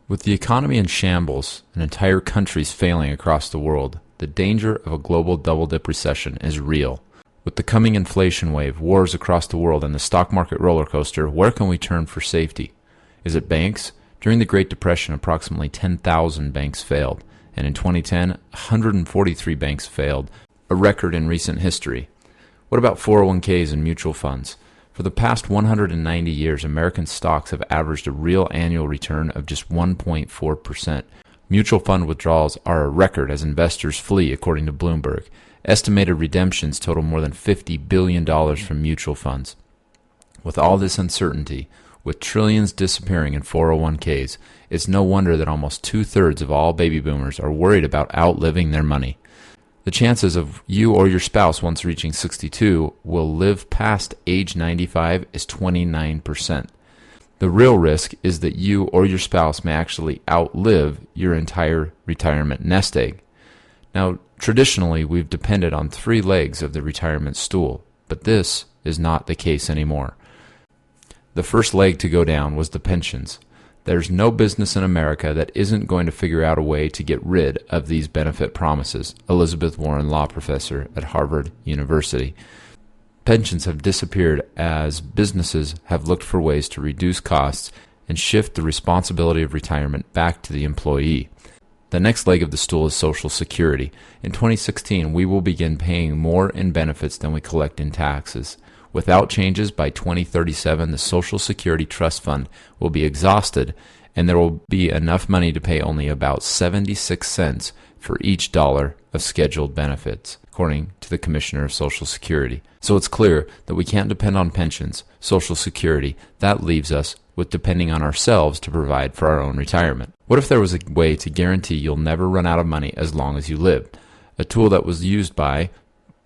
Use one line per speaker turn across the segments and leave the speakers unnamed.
With the economy in shambles and entire countries failing across the world, the danger of a global double-dip recession is real. With the coming inflation wave, wars across the world, and the stock market roller coaster, where can we turn for safety? Is it banks? During the Great Depression, approximately 10,000 banks failed, and in 2010, 143 banks failed, a record in recent history. What about 401ks and mutual funds? For the past 190 years, American stocks have averaged a real annual return of just 1.4%. Mutual fund withdrawals are a record as investors flee, according to Bloomberg. Estimated redemptions total more than $50 billion from mutual funds. With all this uncertainty, with trillions disappearing in 401ks, it's no wonder that almost two-thirds of all baby boomers are worried about outliving their money. The chances of you or your spouse once reaching 62 will live past age 95 is 29%. The real risk is that you or your spouse may actually outlive your entire retirement nest egg. Now, traditionally, we've depended on three legs of the retirement stool, but this is not the case anymore. The first leg to go down was the pensions. There's no business in America that isn't going to figure out a way to get rid of these benefit promises. Elizabeth Warren, law professor at Harvard University. Pensions have disappeared as businesses have looked for ways to reduce costs and shift the responsibility of retirement back to the employee. The next leg of the stool is Social Security. In 2016, we will begin paying more in benefits than we collect in taxes. Without changes, by 2037, the Social Security Trust Fund will be exhausted, and there will be enough money to pay only about 76 cents for each dollar of scheduled benefits, according to the Commissioner of Social Security. So it's clear that we can't depend on pensions, Social Security. That leaves us with depending on ourselves to provide for our own retirement. What if there was a way to guarantee you'll never run out of money as long as you live? A tool that was used by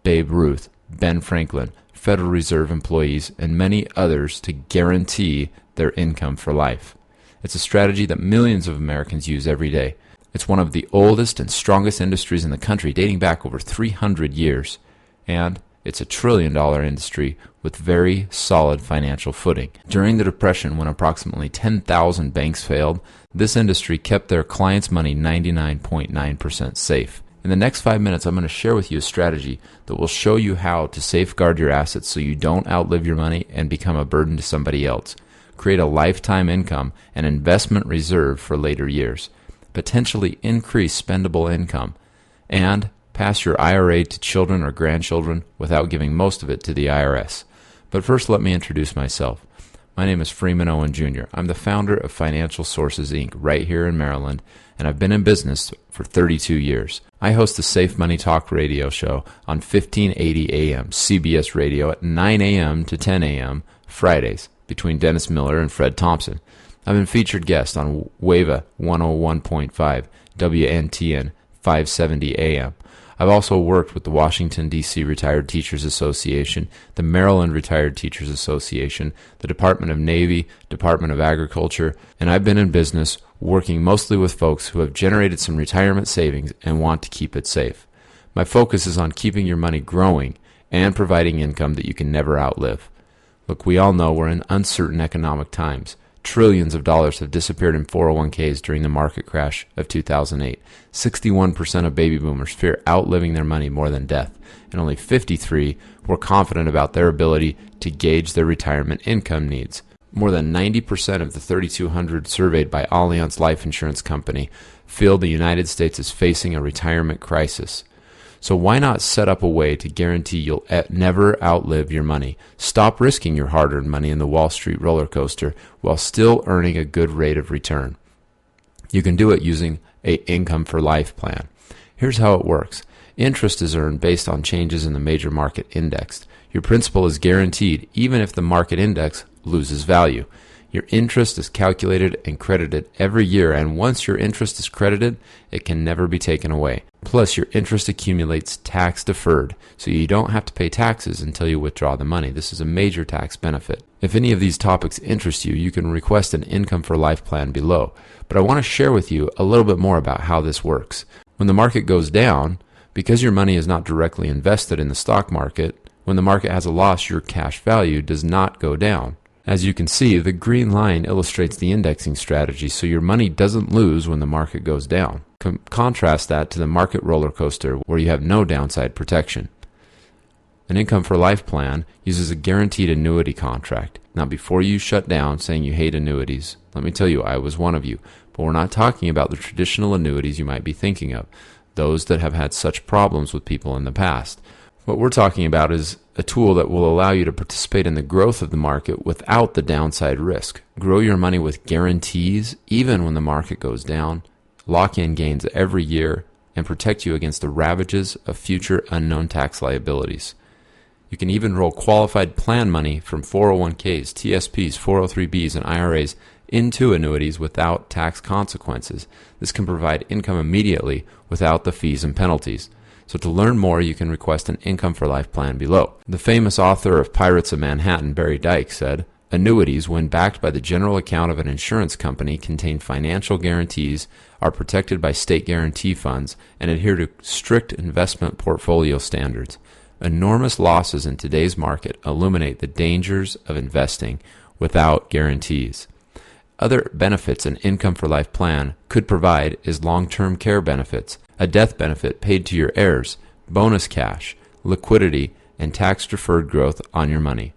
Babe Ruth, Ben Franklin, Federal Reserve employees, and many others to guarantee their income for life. It's a strategy that millions of Americans use every day. It's one of the oldest and strongest industries in the country, dating back over 300 years. And it's a $1 trillion industry with very solid financial footing. During the Depression, when approximately 10,000 banks failed, this industry kept their clients' money 99.9% safe. In the next 5 minutes, I'm going to share with you a strategy that will show you how to safeguard your assets so you don't outlive your money and become a burden to somebody else. Create a lifetime income and investment reserve for later years. Potentially increase spendable income. And pass your IRA to children or grandchildren without giving most of it to the IRS. But first, let me introduce myself. My name is Freeman Owen Jr. I'm the founder of Financial Sources, Inc. right here in Maryland, and I've been in business for 32 years. I host the Safe Money Talk radio show on 1580 AM CBS Radio at 9 a.m. to 10 a.m. Fridays between Dennis Miller and Fred Thompson. I've been featured guest on WAVA 101.5, WNTN 570 AM. I've also worked with the Washington, D.C. Retired Teachers Association, the Maryland Retired Teachers Association, the Department of Navy, Department of Agriculture, and I've been in business working mostly with folks who have generated some retirement savings and want to keep it safe. My focus is on keeping your money growing and providing income that you can never outlive. Look, we all know we're in uncertain economic times. Trillions of dollars have disappeared in 401ks during the market crash of 2008. 61% of baby boomers fear outliving their money more than death, and only 53% were confident about their ability to gauge their retirement income needs. More than 90% of the 3,200 surveyed by Allianz Life Insurance Company feel the United States is facing a retirement crisis. So why not set up a way to guarantee you'll never outlive your money? Stop risking your hard-earned money in the Wall Street roller coaster while still earning a good rate of return. You can do it using an income for life plan. Here's how it works. Interest is earned based on changes in the major market index. Your principal is guaranteed even if the market index loses value. Your interest is calculated and credited every year, and once your interest is credited, it can never be taken away. Plus, your interest accumulates tax deferred, so you don't have to pay taxes until you withdraw the money. This is a major tax benefit. If any of these topics interest you, you can request an Income for Life plan below. But I want to share with you a little bit more about how this works. When the market goes down, because your money is not directly invested in the stock market, when the market has a loss, your cash value does not go down. As you can see, the green line illustrates the indexing strategy, so your money doesn't lose when the market goes down. Contrast that to the market roller coaster where you have no downside protection. An income for life plan uses a guaranteed annuity contract. Now, before you shut down saying you hate annuities, let me tell you, I was one of you. But we're not talking about the traditional annuities you might be thinking of, those that have had such problems with people in the past. What we're talking about is a tool that will allow you to participate in the growth of the market without the downside risk. Grow your money with guarantees even when the market goes down, lock in gains every year, and protect you against the ravages of future unknown tax liabilities. You can even roll qualified plan money from 401ks, TSPs, 403bs, and IRAs into annuities without tax consequences. This can provide income immediately without the fees and penalties. So to learn more, you can request an income for life plan below. The famous author of Pirates of Manhattan, Barry Dyke, said, "Annuities, when backed by the general account of an insurance company, contain financial guarantees, are protected by state guarantee funds, and adhere to strict investment portfolio standards. Enormous losses in today's market illuminate the dangers of investing without guarantees." Other benefits an income for life plan could provide is long-term care benefits, a death benefit paid to your heirs, bonus cash, liquidity, and tax-deferred growth on your money.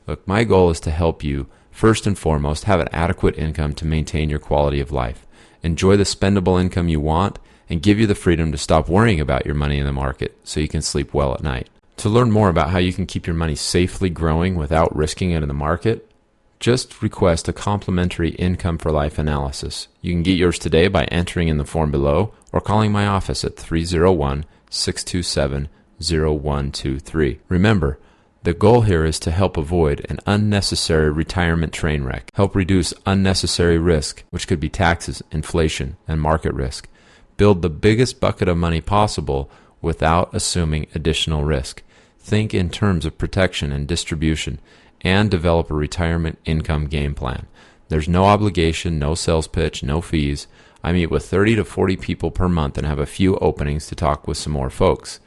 Look, my goal is to help you, first and foremost, have an adequate income to maintain your quality of life, enjoy the spendable income you want, and give you the freedom to stop worrying about your money in the market so you can sleep well at night. To learn more about how you can keep your money safely growing without risking it in the market, just request a complimentary income for life analysis. You can get yours today by entering in the form below or calling my office at 301-627-0123. Remember, the goal here is to help avoid an unnecessary retirement train wreck, help reduce unnecessary risk, which could be taxes, inflation, and market risk, build the biggest bucket of money possible without assuming additional risk, think in terms of protection and distribution, and develop a retirement income game plan. There's no obligation, no sales pitch, no fees. I meet with 30 to 40 people per month and have a few openings to talk with some more folks.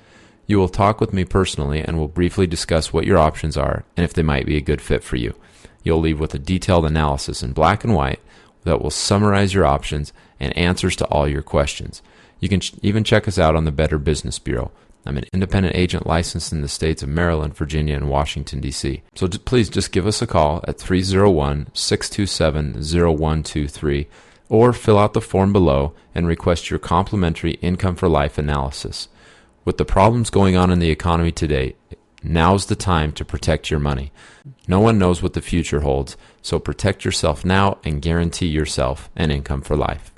You will talk with me personally and will briefly discuss what your options are and if they might be a good fit for you. You'll leave with a detailed analysis in black and white that will summarize your options and answers to all your questions. You can even check us out on the Better Business Bureau. I'm an independent agent licensed in the states of Maryland, Virginia, and Washington, D.C. So please just give us a call at 301-627-0123 or fill out the form below and request your complimentary income for life analysis. With the problems going on in the economy today, now's the time to protect your money. No one knows what the future holds, so protect yourself now and guarantee yourself an income for life.